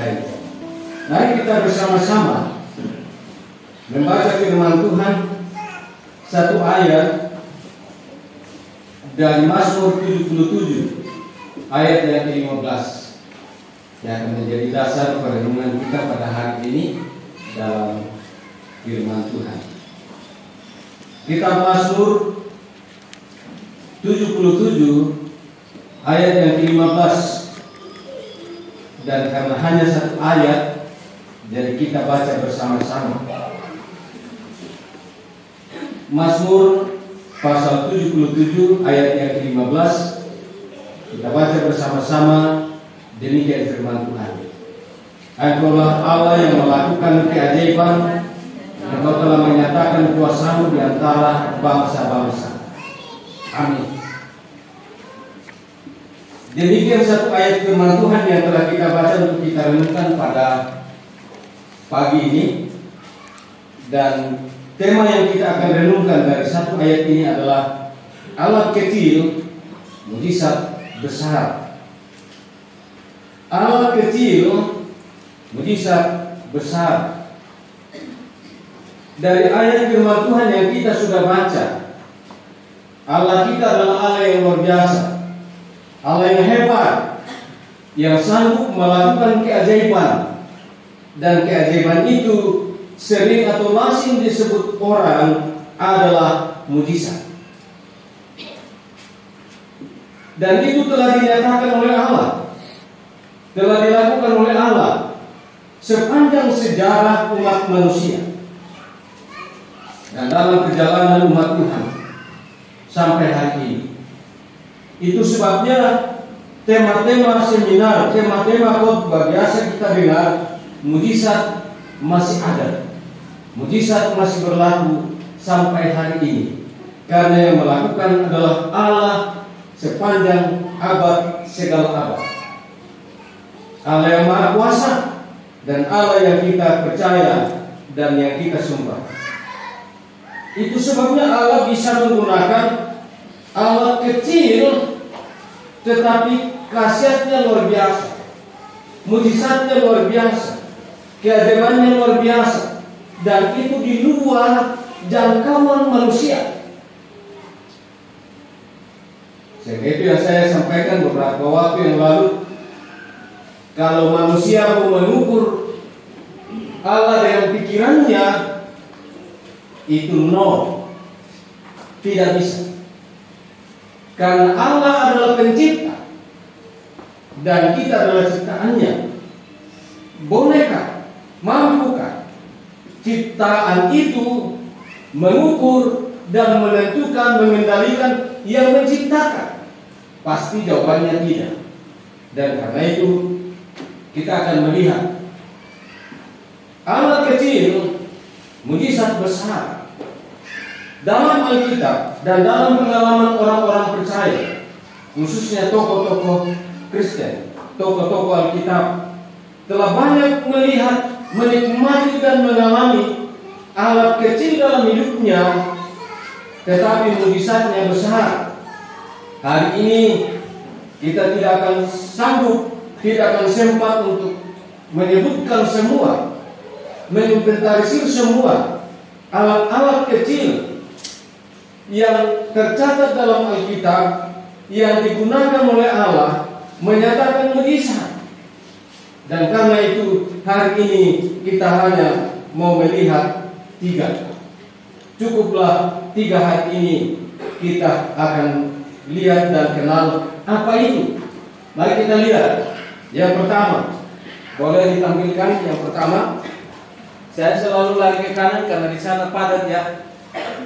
hari. Mari kita bersama-sama membaca firman Tuhan, satu ayat dari Mazmur 77 ayat yang ke-15 yang akan menjadi dasar perenungan kita pada hari ini dalam firman Tuhan. Kitab Mazmur 77 ayat yang ke-15, dan karena hanya satu ayat, jadi kita baca bersama-sama. Mazmur pasal 77 ayat yang ke-15, kita baca bersama-sama. Demikian firman Tuhan. Engkaulah Allah yang melakukan keajaiban, Engkau telah menyatakan kuasa-Mu di antara bangsa-bangsa. Amin. Demikian satu ayat firman Tuhan yang telah kita baca untuk kita renungkan pada pagi ini. Dan tema yang kita akan renungkan dari satu ayat ini adalah Allah kecil, mujizat besar. Allah kecil, mujizat besar. Dari ayat firman Tuhan yang kita sudah baca, Allah kita adalah Allah yang luar biasa, Allah yang hebat, yang sanggup melakukan keajaiban. Dan keajaiban itu sering atau masing disebut orang adalah mujizat. Dan itu telah dinyatakan oleh Allah, telah dilakukan oleh Allah sepanjang sejarah umat manusia dan dalam perjalanan umat Tuhan sampai hari ini. Itu sebabnya tema-tema seminar, tema-tema khotbah biasa kita dengar, mujizat masih ada, mujizat masih berlaku sampai hari ini, karena yang melakukan adalah Allah sepanjang abad segala abad. Allah yang Maha Kuasa dan Allah yang kita percaya dan yang kita sembah. Itu sebabnya Allah bisa menggunakan Allah kecil, tetapi khasiatnya luar biasa, mujizatnya luar biasa, keajaibannya luar biasa, dan itu di luar jangkauan manusia. Sehingga itu yang saya sampaikan beberapa waktu yang lalu. Kalau manusia mau mengukur Allah dengan pikirannya, itu tidak bisa. Karena Allah adalah pencipta dan kita adalah ciptaannya. Bolehkah, mampukah ciptaan itu mengukur dan menentukan, mengendalikan yang menciptakan? Pasti jawabannya tidak. Dan karena itu kita akan melihat Allah kecil, mujizat besar dalam Alkitab dan dalam pengalaman orang-orang percaya, khususnya tokoh-tokoh Kristen, tokoh-tokoh Alkitab, telah banyak melihat, menikmati dan mengalami Allah kecil dalam hidupnya, tetapi mujizatnya besar. Hari ini kita tidak akan sanggup, tidak akan sempat untuk menyebutkan semua, menginventarisir semua alat-alat kecil yang tercatat dalam Alkitab yang digunakan oleh Allah menyatakan mujizat. Dan karena itu hari ini kita hanya mau melihat 3. Cukuplah 3 hari ini kita akan lihat dan kenal apa itu. Mari kita lihat. Yang pertama, boleh ditampilkan yang pertama. Saya selalu lari ke kanan karena di sana padat ya.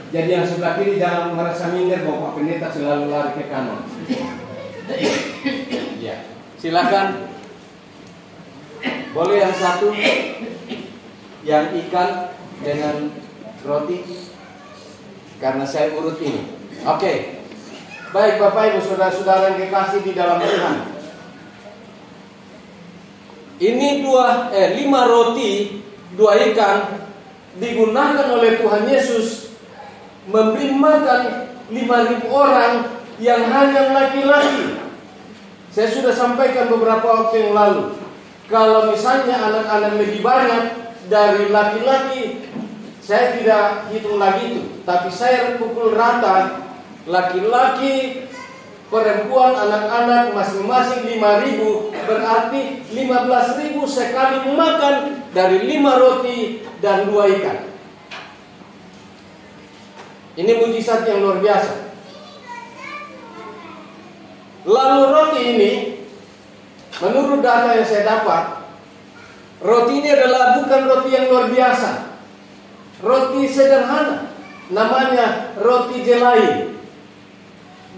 Jadi yang sebelah kiri jangan merasa minder, Bapak Pendeta selalu lari ke kanan. Ya, silakan. Boleh yang satu, yang ikan dengan roti, karena saya urut ini. Oke. Baik Bapak Ibu saudara-saudara yang dikasih di dalam Tuhan. Ini 5 roti, 2 ikan digunakan oleh Tuhan Yesus memberi makan 5.000 orang yang hanya laki-laki. Saya sudah sampaikan beberapa waktu yang lalu. Kalau misalnya anak-anak lebih banyak dari laki-laki, saya tidak hitung lagi itu, tapi saya pukul rata laki-laki, perempuan, anak-anak masing-masing 5.000, berarti 15.000 sekali makan dari 5 roti dan 2 ikan. Ini mujizat yang luar biasa. Lalu roti ini, menurut data yang saya dapat, roti ini adalah bukan roti yang luar biasa. Roti sederhana, namanya roti jelai.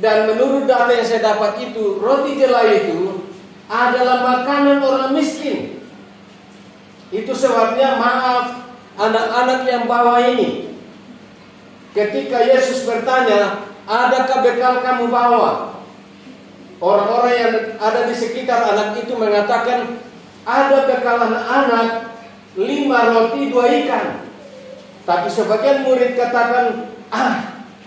Dan menurut data yang saya dapat itu, roti jelai itu adalah makanan orang miskin. Itu sebabnya, maaf, anak-anak yang bawa ini, ketika Yesus bertanya, adakah bekal kamu bawa? Orang-orang yang ada di sekitar anak itu mengatakan, ada bekal anak-anak 5 roti 2 ikan. Tapi sebagian murid katakan,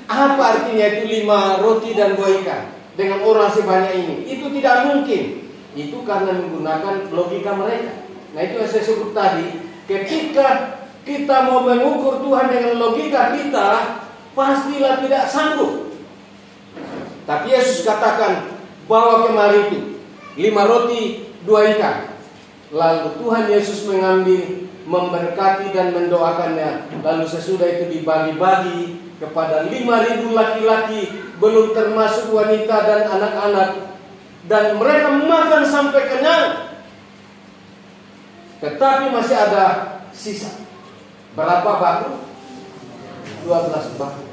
apa artinya itu 5 roti dan 2 ikan dengan orang sebanyak ini? Itu tidak mungkin. Itu karena menggunakan logika mereka. Nah, itu yang saya sebut tadi. Ketika kita mau mengukur Tuhan dengan logika kita, pastilah tidak sanggup. Tapi Yesus katakan, bawa kemari itu 5 roti 2 ikan. Lalu Tuhan Yesus mengambil, memberkati dan mendoakannya. Lalu sesudah itu dibagi-bagi kepada 5.000 laki-laki, belum termasuk wanita dan anak-anak. Dan mereka makan sampai kenyang. Tetapi masih ada sisa. Berapa baku? 12 baku.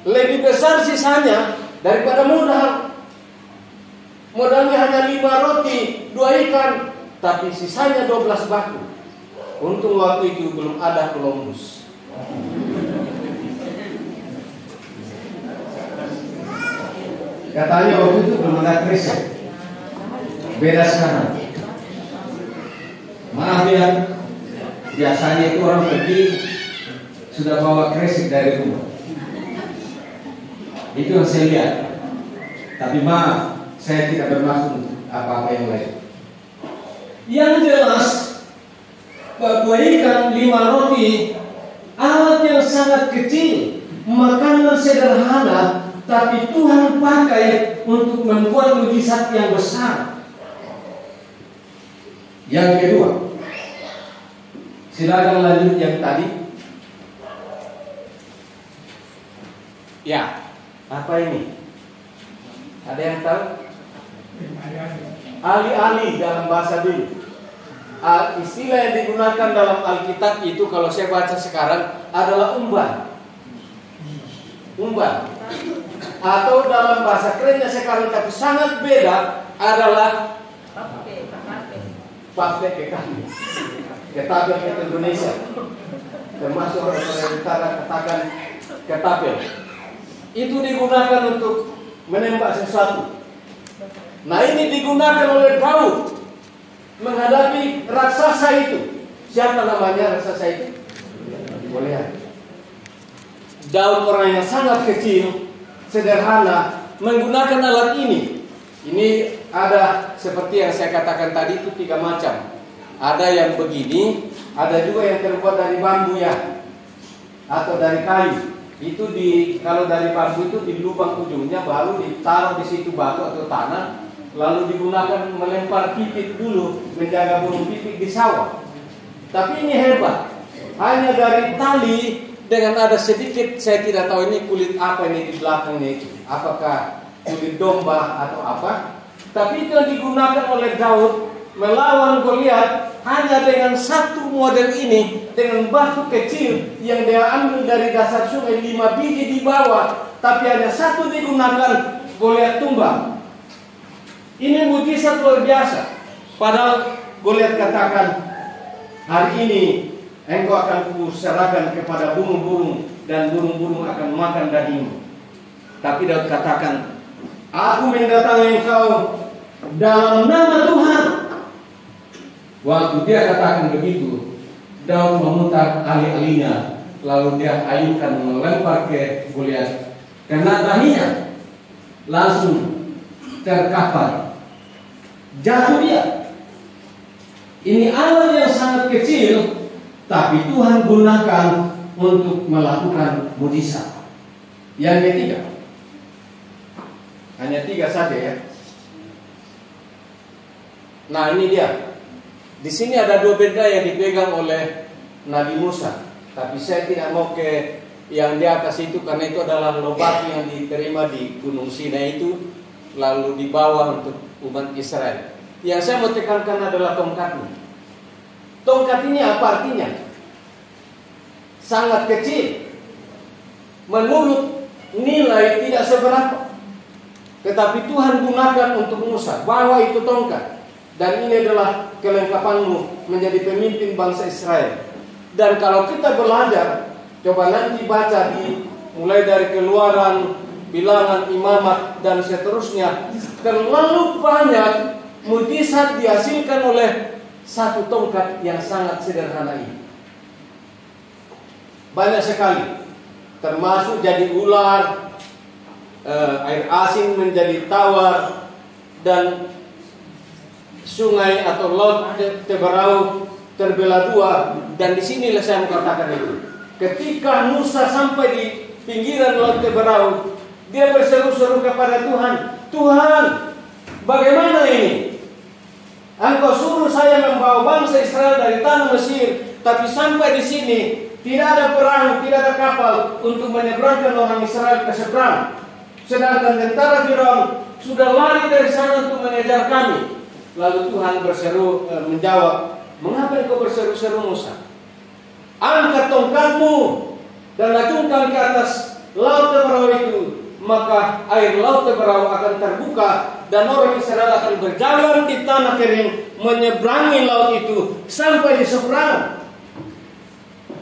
Lebih besar sisanya daripada modal. Modalnya hanya 5 roti 2 ikan, tapi sisanya 12 baku. Untung waktu itu belum ada Columbus. Katanya waktu itu belum ada kresek. Beda sekarang. Maaf ya, biasanya itu orang pergi sudah bawa kresek dari rumah. Itu yang saya lihat. Tapi maaf, saya tidak bermaksud apa-apa yang lain. Yang jelas, bahwa ikan 5 roti, alat yang sangat kecil, makanan sederhana, tapi Tuhan pakai untuk membuat mujizat yang besar. Yang kedua, silakan lanjut yang tadi. Ya, apa ini? Ada yang tahu? Alih-alih dalam bahasa dulu. Istilah yang digunakan dalam Alkitab itu, kalau saya baca sekarang, adalah umban. Umban. Atau dalam bahasa kerennya sekarang tapi sangat beda adalah pakai kekami. Ketapel ke Indonesia. Termasuk orang-orang utara katakan ketapel. Itu digunakan untuk menembak sesuatu. Nah, ini digunakan oleh Daud menghadapi raksasa itu. Siapa namanya raksasa itu? Goliat. Daud orang yang sangat kecil, sederhana, menggunakan alat ini. Ini ada seperti yang saya katakan tadi itu 3 macam. Ada yang begini, ada juga yang terbuat dari bambu ya, atau dari kayu. Itu kalau dari bambu itu di lubang ujungnya, baru ditaruh di situ batu atau tanah, lalu digunakan melempar pipit dulu, menjaga burung pipit di sawah. Tapi ini hebat, hanya dari tali dengan ada sedikit, saya tidak tahu ini kulit apa ini di belakangnya itu, apakah kulit domba atau apa. Tapi itu yang digunakan oleh Daud melawan Goliat hanya dengan satu model ini, dengan batu kecil yang dia ambil dari dasar sungai, 5 biji di bawah, tapi hanya satu digunakan, Goliat tumbang. Ini mujizat luar biasa. Padahal Goliat katakan, hari ini engkau akan kuserahkan kepada burung-burung, dan burung-burung akan makan dagingmu. Tapi Daud katakan, aku mendatangi engkau dalam nama Tuhan. Waktu dia katakan begitu, Daud memutar alih-alihnya, lalu dia ayunkan melempar ke Goliat. Kena dahinya, langsung terkapar, jatuh dia. Ini alat yang sangat kecil, tapi Tuhan gunakan untuk melakukan mujizat. Yang ketiga, hanya 3 saja ya. Nah ini dia. Di sini ada 2 benda yang dipegang oleh Nabi Musa. Tapi saya tidak mau ke yang di atas itu, karena itu adalah lobat yang diterima di Gunung Sinai itu, lalu dibawa untuk umat Israel. Yang saya mau tekankan adalah tongkatnya. Tongkat ini apa artinya? Sangat kecil. Menurut nilai tidak seberapa. Tetapi Tuhan gunakan untuk Musa. Bawa itu tongkat. Dan ini adalah kelengkapanmu menjadi pemimpin bangsa Israel. Dan kalau kita belajar, coba nanti baca mulai dari Keluaran, Bilangan, Imamat, dan seterusnya. Terlalu banyak mujizat dihasilkan oleh satu tongkat yang sangat sederhana ini. Banyak sekali. Termasuk jadi ular, air asin menjadi tawar, dan sungai atau laut Teberau terbelah 2. Dan disinilah saya mau katakan itu. Ketika Musa sampai di pinggiran laut Teberau, dia berseru-seru kepada Tuhan, Tuhan, bagaimana ini? Engkau suruh saya membawa bangsa Israel dari tanah Mesir, tapi sampai di sini tidak ada perahu, tidak ada kapal untuk menyeberangkan orang Israel ke seberang. Sedangkan tentara Firaun sudah lari dari sana untuk mengejar kami. Lalu Tuhan menjawab, mengapa engkau berseru-seru Musa? Angkat tongkatmu dan acungkan ke atas laut Teberau itu, maka air laut Teberau akan terbuka dan orang Israel akan berjalan di tanah kering menyeberangi laut itu sampai di seberang.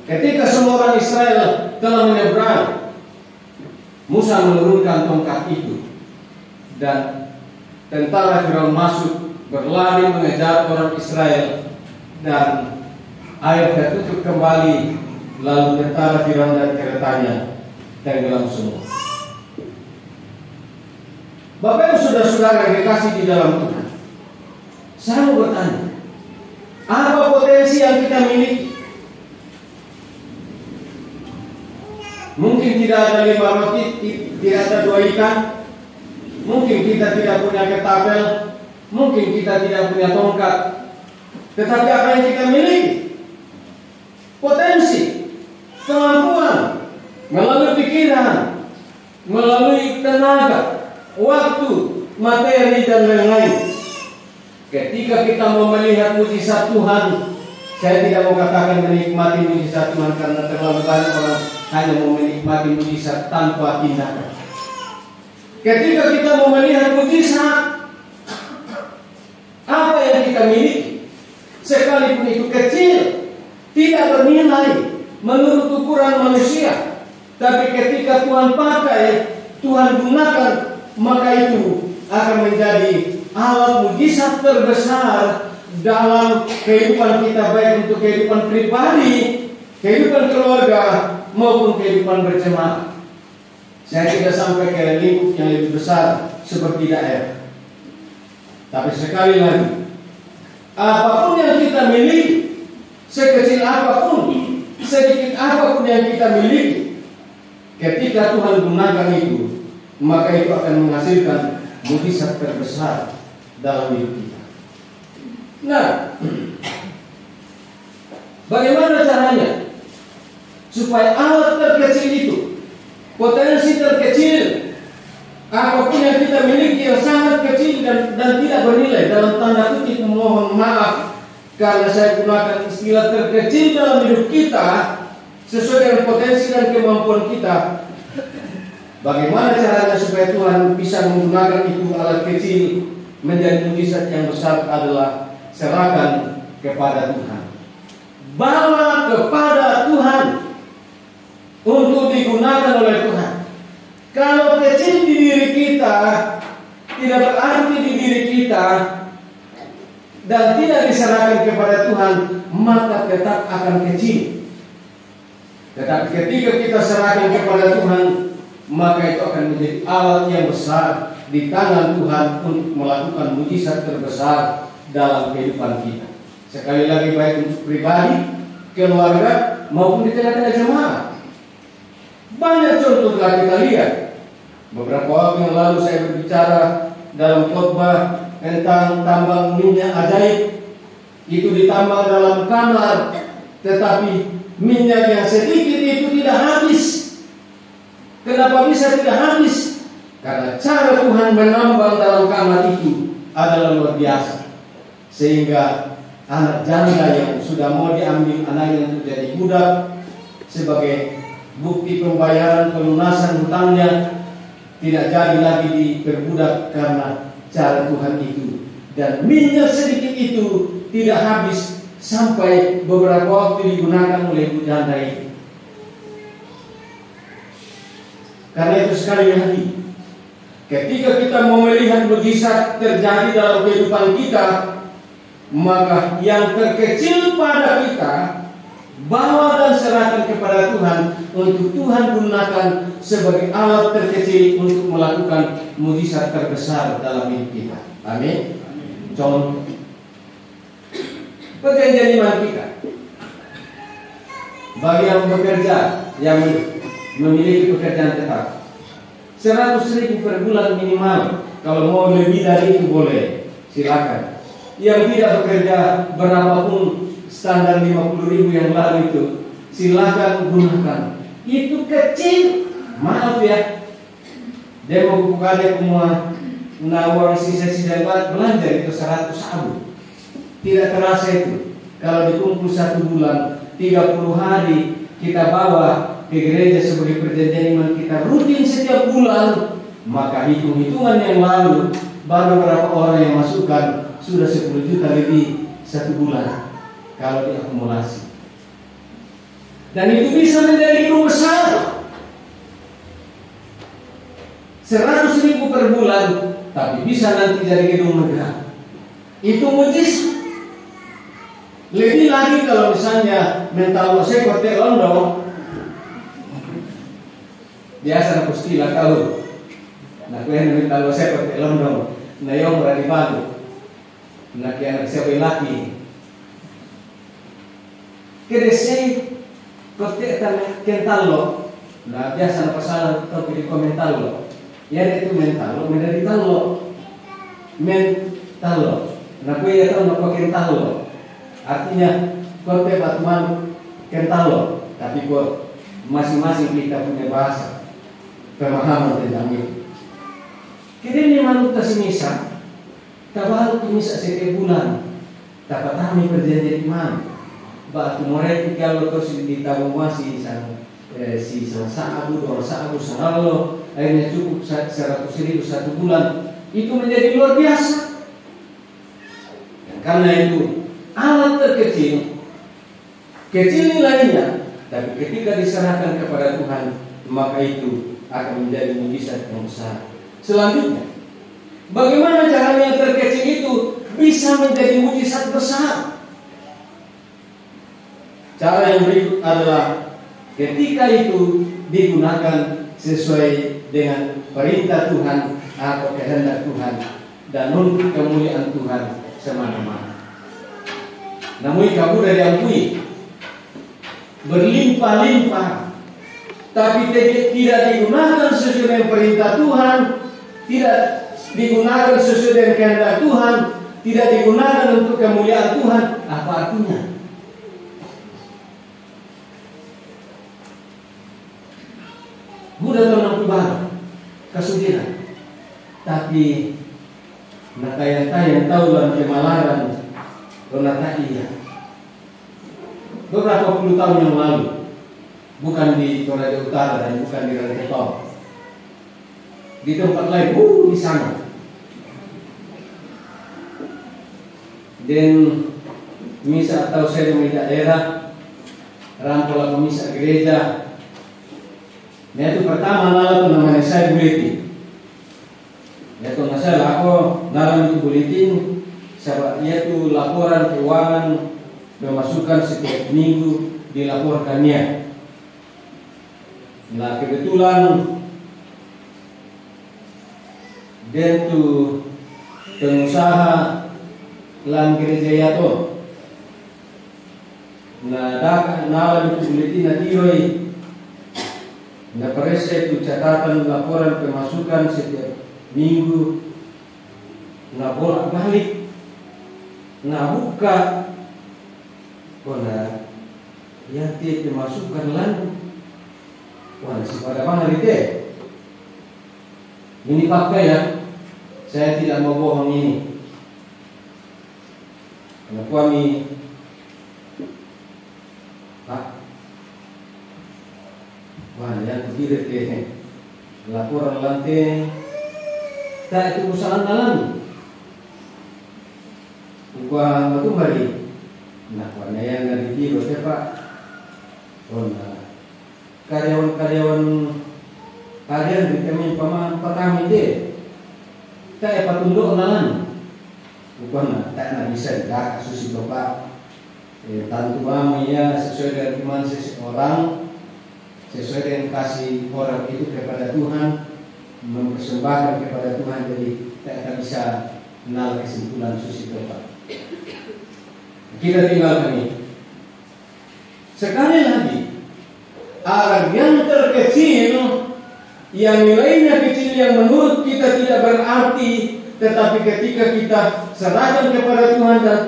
Ketika semua orang Israel telah menyeberang, Musa menurunkan tongkat itu dan tentara Firaun masuk berlari mengejar orang Israel, dan air tertutup kembali, lalu tentara Firaun dan keretanya tenggelam semua. Bapak Ibu saudara-saudara yang dikasih di dalam Tuhan, saya mau bertanya, apa potensi yang kita miliki? Mungkin tidak ada 5 roti, tidak ada 2 ikan. Mungkin kita tidak punya ketapel, mungkin kita tidak punya tongkat. Tetapi apa yang kita miliki? Potensi, kemampuan, melalui pikiran, melalui tenaga, waktu, materi, dan lain-lain. Ketika kita mau melihat mujizat Tuhan, saya tidak mau katakan menikmati mujizat Tuhan, karena terlalu banyak orang hanya mau menikmati mujizat tanpa tindakan. Ketika kita mau melihat mujizat, apa yang kita miliki, sekalipun itu kecil, tidak bernilai menurut ukuran manusia, tapi ketika Tuhan pakai, Tuhan gunakan, maka itu akan menjadi alat mujizat terbesar dalam kehidupan kita, baik untuk kehidupan pribadi, kehidupan keluarga, maupun kehidupan berjemaat. Saya tidak sampai ke lingkup yang lebih besar seperti daerah. Tapi sekali lagi, apapun yang kita miliki, sekecil apapun, sedikit apapun yang kita miliki, ketika Tuhan gunakan itu, maka itu akan menghasilkan mujizat terbesar dalam hidup kita. Nah, bagaimana caranya supaya alat terkecil itu, potensi terkecil, apapun yang kita miliki yang sangat kecil dan tidak bernilai, dalam tanda kutip mohon maaf karena saya gunakan istilah terkecil dalam hidup kita sesuai dengan potensi dan kemampuan kita, bagaimana caranya supaya Tuhan bisa menggunakan itu alat kecil menjadi mujizat yang besar adalah serahkan kepada Tuhan, bawa kepada Tuhan untuk digunakan oleh Tuhan. Kalau kecil di diri kita, tidak berarti di diri kita, dan tidak diserahkan kepada Tuhan, maka tetap akan kecil. Tetapi ketika kita serahkan kepada Tuhan, maka itu akan menjadi alat yang besar di tangan Tuhan untuk melakukan mujizat terbesar dalam kehidupan kita. Sekali lagi baik untuk pribadi, keluarga, maupun di tengah-tengah jemaat. Banyak contoh telah kita lihat. Beberapa waktu yang lalu saya berbicara dalam khotbah tentang tambang minyak ajaib. Itu ditambang dalam kamar, tetapi minyak yang sedikit itu tidak habis. Kenapa bisa tidak habis? Karena cara Tuhan menambang dalam kamar itu adalah luar biasa. Sehingga anak janda yang sudah mau diambil anaknya untuk jadi budak sebagai bukti pembayaran pelunasan hutangnya, tidak jadi lagi diperbudak karena cara Tuhan itu. Dan minyak sedikit itu tidak habis sampai beberapa waktu digunakan oleh ibu janda itu. Karena itu sekali lagi, ketika kita mau melihat mukjizat terjadi dalam kehidupan kita, maka yang terkecil pada kita bawa dan serahkan kepada Tuhan untuk Tuhan gunakan sebagai alat terkecil untuk melakukan mukjizat terbesar dalam hidup kita. Amin. Contoh perjanjian iman kita, bagi yang bekerja, yang memiliki pekerjaan tetap, 100.000 per bulan minimal. Kalau mau lebih dari itu boleh, silakan. Yang tidak bekerja berapapun standar 50.000 yang lalu itu, silakan gunakan. Itu kecil, maaf ya. Dia mau bukannya semua uang sisa-sisa belanja itu 100 abu. Tidak terasa itu. Kalau dikumpul 1 bulan, 30 hari kita bawa ke gereja sebagai perjanjian iman kita rutin setiap bulan, maka hitung-hitungan yang lalu baru berapa orang yang masukkan sudah 10 juta lebih 1 bulan kalau diakumulasi. Dan itu bisa menjadi gedung besar, 100.000 per bulan, tapi bisa nanti jadi gedung megah. Itu mujizat. Lebih lagi kalau misalnya mental saya kote London, biasa na pustila tahu. Nah, kaya mental saya kote London, na yung berani bago, na kaya nagsabi laki. Kaya saya kote kentalo, na biasa na pasalan ito pili ko mentalo. Yan itu mentalo, menjadi talo, mentalo. Na kaya ito napakentalo. Artinya kote batuan kentalo, tapi kok masing-masing kita punya bahasa pemahaman tentang itu. Kini ni manut kasih misa, tabalu misa setiap bulan, dapat kami perjanjian iman. Batu morek kalau kau di tabung masih si saabu, 2 saabu, sangalo, akhirnya cukup 100.000 1 bulan. Itu menjadi luar biasa. Dan karena itu alat terkecil, kecil nilainya, tapi ketika diserahkan kepada Tuhan, maka itu akan menjadi mukjizat yang besar. Selanjutnya, bagaimana caranya yang terkecil itu bisa menjadi mukjizat besar? Cara yang berikut adalah ketika itu digunakan sesuai dengan perintah Tuhan atau kehendak Tuhan dan untuk kemuliaan Tuhan semata-mata. Namun kamu dari diakui berlimpah-limpah, tapi tidak digunakan sesuai dengan perintah Tuhan, tidak digunakan sesuai dengan kehendak Tuhan, tidak digunakan untuk kemuliaan Tuhan, apa artinya? Mudah tenang pribadi, kesudiran, tapi natayang-tayang tahu dalam kemalaran. Donata iya. Beberapa puluh tahun yang lalu, bukan di Toraja Utara dan bukan di Rantai, di tempat lain, di sana. Dan misa atau seremoni daerah, rampol atau misa gereja. Nah itu pertama lalu namanya saya bulletin. Ya tuh saya aku nalar itu bulletin. Yaitu laporan keuangan pemasukan setiap minggu dilaporkannya. Nah kebetulan dia itu pengusaha lan gereja yato nala itu buletin tiroi, na perese itu catatan laporan pemasukan setiap minggu, na bolak balik, na buka, na ya tiap pemasukan lalu, si pada mana gitu? Ini fakta ya, saya tidak mau bohong ini. Karena kami yang kiri ke laporan lantai, tak itu usaha dalam. Upah itu balik. Nah, warna yang dari kiri siapa? Karyawan di kami pertama itu, tak patunduk dalam. Bukan tak bisa dah kasus itu Pak. Tantu kami ya sesuai dengan iman seseorang, sesuai dengan kasih orang itu kepada Tuhan, mempersembahkan kepada Tuhan, jadi tak akan bisa mengenal kesimpulan suci Pak. Kita tinggalkan ini. Sekali lagi, agar yang terkecil, yang nilainya kecil, yang menurut kita tidak berarti, tetapi ketika kita serahkan kepada Tuhan dan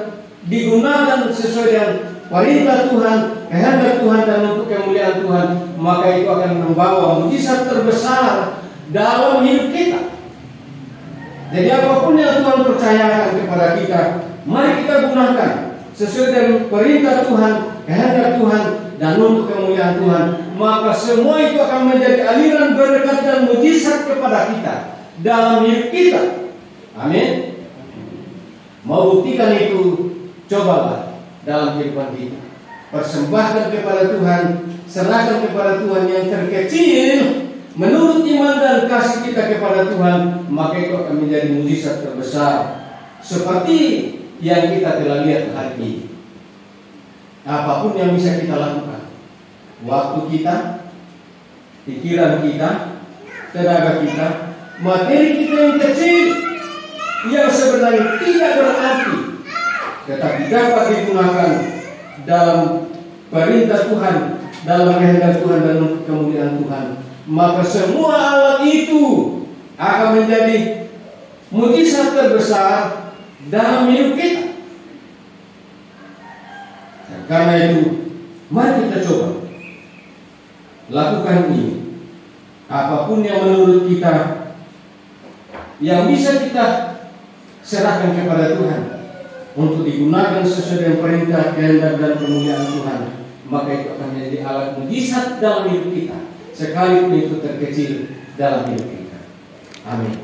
digunakan sesuai dengan perintah Tuhan, kehendak Tuhan dan untuk kemuliaan Tuhan, maka itu akan membawa mujizat terbesar dalam hidup kita. Jadi apapun yang Tuhan percayakan kepada kita, mari kita gunakan sesuai dengan perintah Tuhan, kehendak Tuhan dan untuk kemuliaan Tuhan, maka semua itu akan menjadi aliran berkat dan mujizat kepada kita dalam hidup kita. Amin. Mau buktikan itu, cobalah dalam kehidupan kita. Persembahkan kepada Tuhan, serahkan kepada Tuhan yang terkecil menurut iman dan kasih kita kepada Tuhan, maka itu akan menjadi mujizat terbesar seperti yang kita telah lihat hari ini. Apapun yang bisa kita lakukan, waktu kita, pikiran kita, tenaga kita, materi kita yang kecil, yang sebenarnya tidak berarti, tetapi dapat digunakan dalam perintah Tuhan, dalam kehendak Tuhan dan kemuliaan Tuhan, maka semua alat itu akan menjadi mujizat terbesar dalam hidup kita. Dan karena itu, mari kita coba lakukan ini. Apapun yang menurut kita yang bisa kita serahkan kepada Tuhan untuk digunakan sesuai dengan perintah, kehendak dan kemuliaan Tuhan, maka itu akan menjadi alat mujizat dalam hidup kita, sekalipun itu terkecil dalam hidup kita. Amin.